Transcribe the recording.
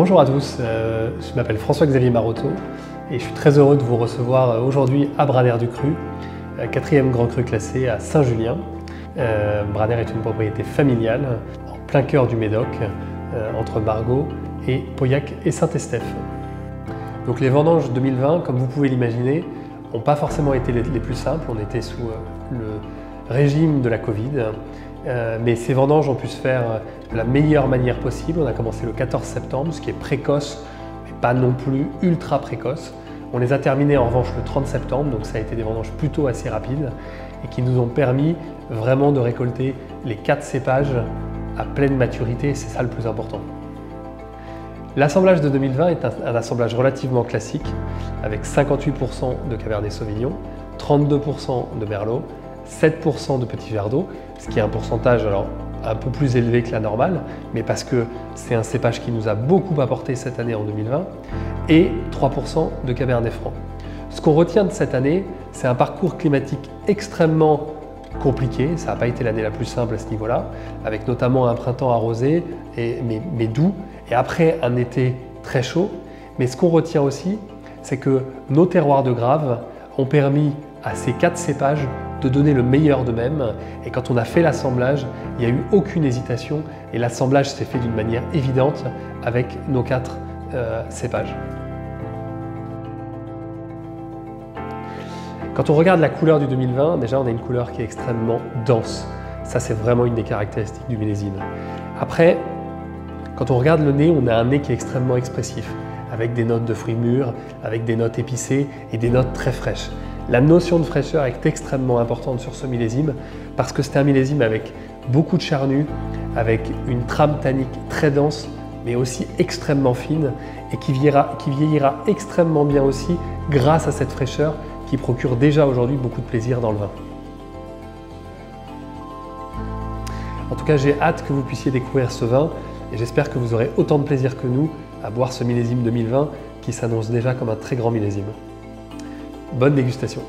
Bonjour à tous, je m'appelle François-Xavier Marotto et je suis très heureux de vous recevoir aujourd'hui à Braner du Cru, 4e grand cru classé à Saint-Julien. Braner est une propriété familiale en plein cœur du Médoc, entre Margaux et Pauillac et Saint-Estèphe. Donc les vendanges 2020, comme vous pouvez l'imaginer, n'ont pas forcément été les plus simples. On était sous le régime de la Covid, mais ces vendanges ont pu se faire de la meilleure manière possible. On a commencé le 14 septembre, ce qui est précoce, mais pas non plus ultra précoce. On les a terminées en revanche le 30 septembre, donc ça a été des vendanges plutôt assez rapides et qui nous ont permis vraiment de récolter les 4 cépages à pleine maturité, c'est ça le plus important. L'assemblage de 2020 est un assemblage relativement classique avec 58% de Cabernet Sauvignon, 32% de Merlot, 7% de Petit Verdot, ce qui est un pourcentage alors un peu plus élevé que la normale, mais parce que c'est un cépage qui nous a beaucoup apporté cette année en 2020, et 3% de Cabernet Franc. Ce qu'on retient de cette année, c'est un parcours climatique extrêmement compliqué, ça n'a pas été l'année la plus simple à ce niveau-là, avec notamment un printemps arrosé, mais doux, et après un été très chaud. Mais ce qu'on retient aussi, c'est que nos terroirs de Graves ont permis à ces 4 cépages de donner le meilleur d'eux-mêmes. Et quand on a fait l'assemblage, il n'y a eu aucune hésitation et l'assemblage s'est fait d'une manière évidente avec nos 4 cépages. Quand on regarde la couleur du 2020, déjà on a une couleur qui est extrêmement dense. Ça, c'est vraiment une des caractéristiques du millésime. Après, quand on regarde le nez, on a un nez qui est extrêmement expressif, avec des notes de fruits mûrs, avec des notes épicées et des notes très fraîches. La notion de fraîcheur est extrêmement importante sur ce millésime parce que c'est un millésime avec beaucoup de charnu, avec une trame tannique très dense, mais aussi extrêmement fine et qui vieillira extrêmement bien aussi grâce à cette fraîcheur qui procure déjà aujourd'hui beaucoup de plaisir dans le vin. En tout cas, j'ai hâte que vous puissiez découvrir ce vin et j'espère que vous aurez autant de plaisir que nous à boire ce millésime 2020 qui s'annonce déjà comme un très grand millésime. Bonne dégustation!